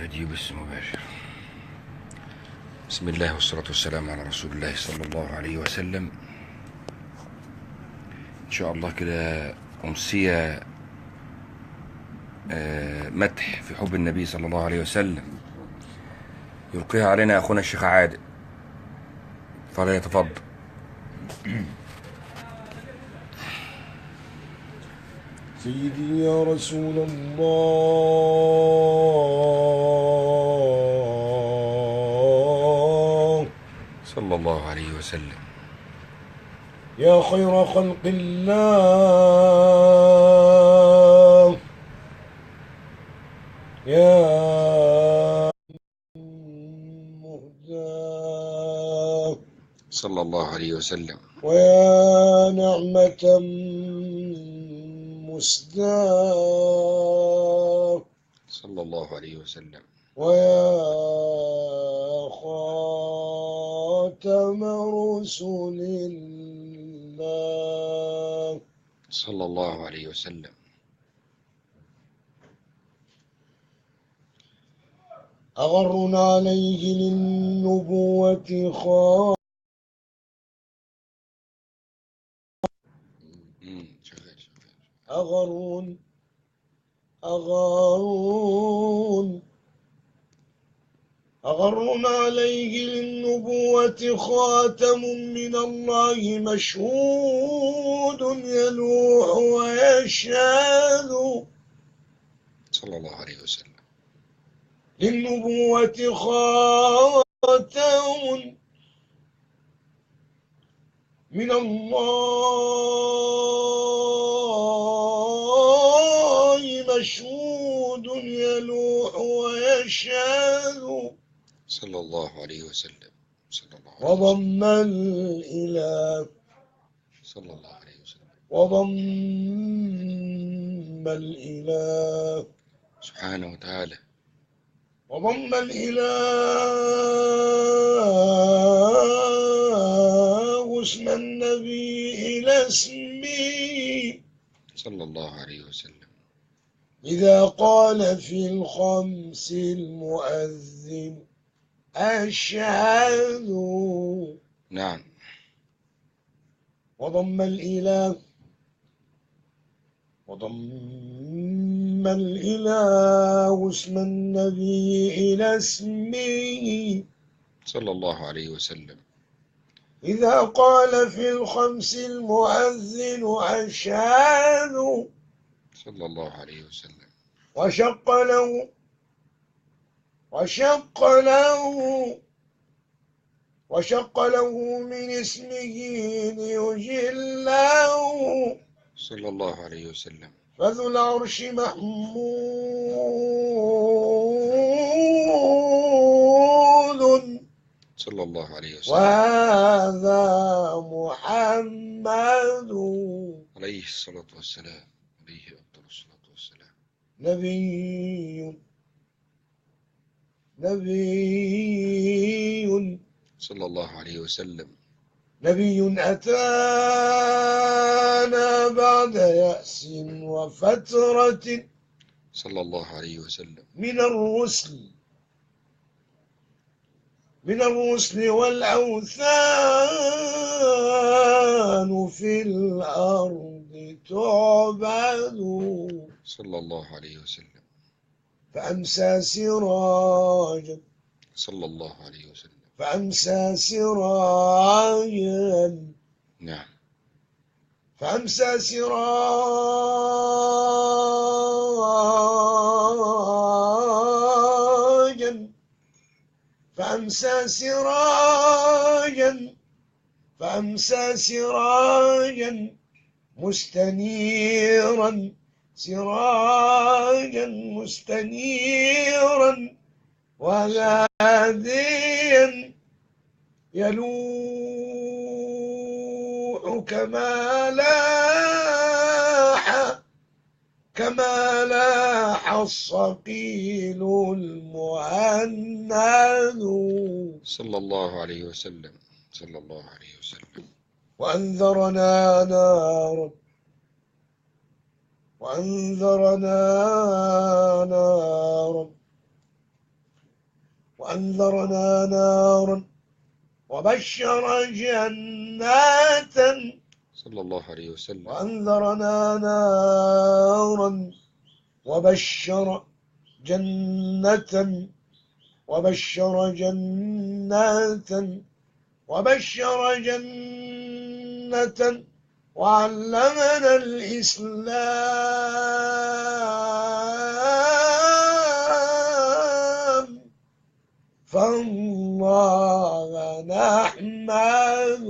فيديو بس مباشر. بسم الله والصلاة والسلام على رسول الله صلى الله عليه وسلم. إن شاء الله كده أمسية مدح في حب النبي صلى الله عليه وسلم يلقيها علينا أخونا الشيخ عادل، فليتفضل. سيدي يا رسول الله صلى الله عليه وسلم. يا خير خلق الله يا مهداه صلى الله عليه وسلم. ويا نعمة مسداه صلى الله عليه وسلم. ويا خاتم رسل الله صلى الله عليه وسلم. أغر عليه للنبوة أغر عليه للنبوة خاتم من الله مشهود يلوح ويشهد. صلى الله عليه وسلم. للنبوة خاتم من الله مشهود يلوح ويشهد. صلى الله عليه وسلم. صلى الله عليه وسلم. وضم الإله صلى الله عليه وسلم. وضم الإله سبحانه وتعالى. وضم الإله اسم النبي إلى اسمه صلى الله عليه وسلم. إذا قال في الخمس المؤذن أشهد. نعم. وضم الإله اسم النبي إلى اسمه صلى الله عليه وسلم. إذا قال في الخمس المؤذن أشهد. صلى الله عليه وسلم. وشق له من اسمه ليجله. صلى الله عليه وسلم. فذو العرش محمود صلى الله عليه وسلم. وهذا محمد عليه الصلاة والسلام. عليه أفضل الصلاة والسلام. نبي صلى الله عليه وسلم. نبي أتانا بعد يأس وفترة صلى الله عليه وسلم. من الرسل والأوثان في الأرض تعبد. صلى الله عليه وسلم. فأمسى سراجا صلى الله عليه وسلم. فأمسى سراجا نعم. فأمسى سراجا مستنيرا وهاديا يلوح كما لاح الصقيل المهند. صلى الله عليه وسلم. صلى الله عليه وسلم. وأنذرنا نارا وأنذرنا نارا وبشر جنات صلى الله عليه وسلم. وأنذرنا نارا وبشر جنة وبشر جنات وبشر جنة وعلمنا الإسلام فالله نحمده.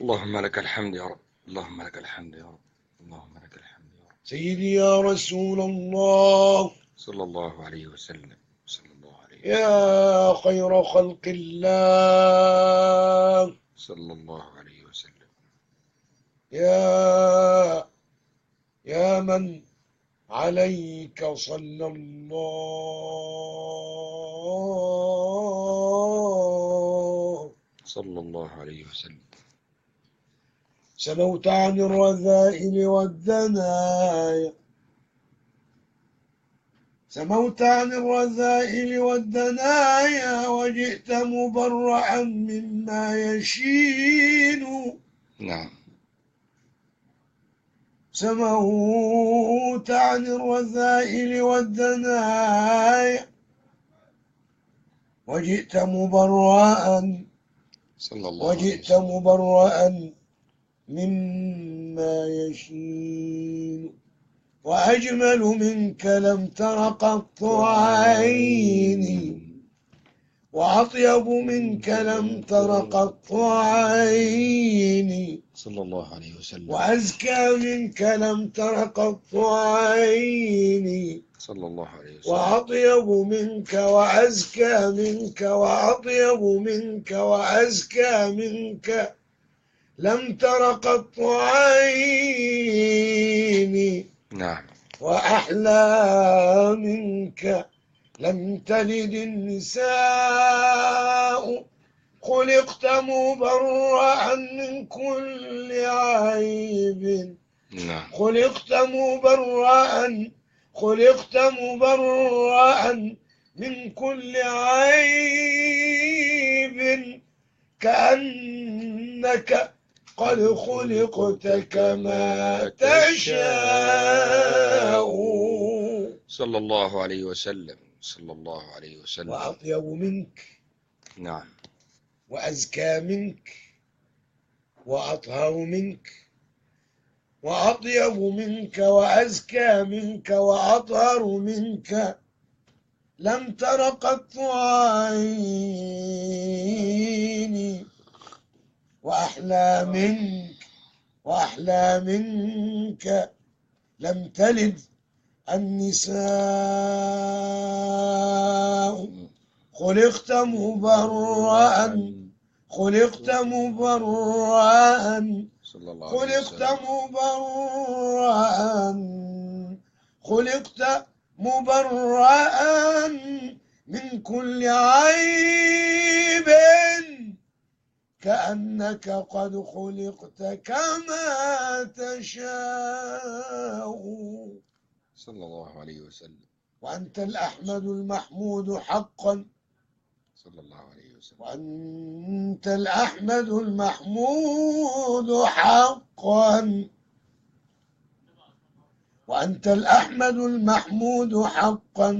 اللهم لك الحمد يا رب، اللهم لك الحمد يا رب، اللهم لك الحمد يا رب. سيدي يا رسول الله صلى الله عليه وسلم، صلى الله عليه وسلم. يا خير خلق الله صلى الله عليه وسلم. يا من عليك صلى الله صلى الله عليه وسلم. سموت عن الرذائل والدنايا سموت عن الرذائل والدنايا وجئت مبرعا مما يشين. نعم. سموت عن الرذائل والدنايا وجئت مبرعا صلى الله عليه وسلم. مبرأ مما يشين. وأجمل منك لم تر قط عيني وأطيب منك لم تر قط عيني صلى الله عليه وسلم. وأزكى منك لم تر قط عيني صلى الله عليه وسلم. وأطيب منك وأزكى منك وأطيب منك وأزكى منك لم تر قط عيني. نعم. وأحلى منك لم تلد النساء خلقت مبرأ من كل عيب. نعم. خلقت مبرأ من كل عيب كأنك قد خلقت كما تشاء. صلى الله عليه وسلم، صلى الله عليه وسلم. وأطيب منك نعم. وأزكى منك وأطهر منك وأطيب منك وأزكى منك وأطهر منك لم تر قط عيني. وأحلى منك لم تلد النساء خلقت مبرأ خلقت مبرأ من كل عيب كأنك قد خلقت كما تشاء. صلى الله عليه وسلم. وأنت الأحمد المحمود حقا. صلى الله عليه وسلم. وأنت الأحمد المحمود حقا. وأنت الأحمد المحمود حقا.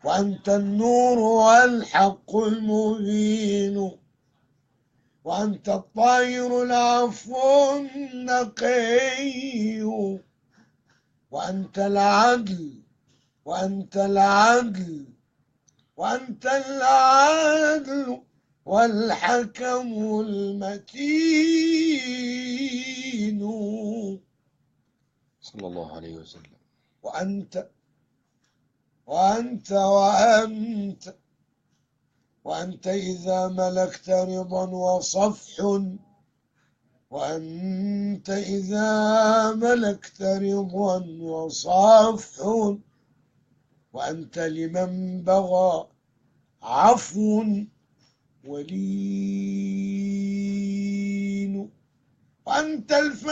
وأنت النور والحق المبين. وأنت الطاهر العفو النقي. وأنت العدل والحكم المتين. صلى الله عليه وسلم. وأنت إذا ملكت رضا وصفح. وأنت إذا ملكت رضا وصفح. وأنت لمن بغى عفو ولين. وأنت الفارس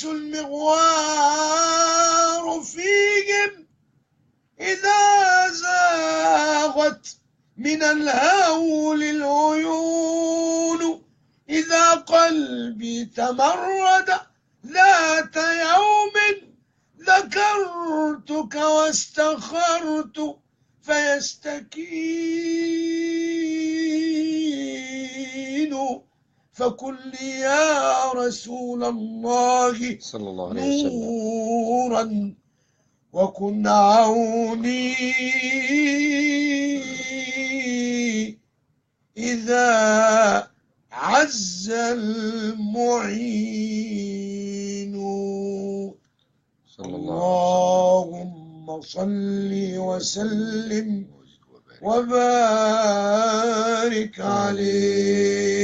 المغوار فيهم ذرفت من الهول العيون إذا قلبي تمرد ذات يوم ذكرتك واستخرت فيستكين فكن لي يا رسول الله صلى الله عليه وسلم نورا وكن عوني إذا عز المعين. صلى الله عليه وسلم. اللهم صل وسلم وبارك عليه.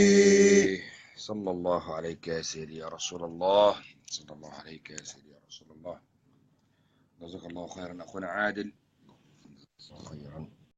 صلى الله عليك يا سيدي يا رسول الله. صلى الله عليك يا سيدي يا رسول الله. جزاك الله خيرا أخونا عادل. خيرا.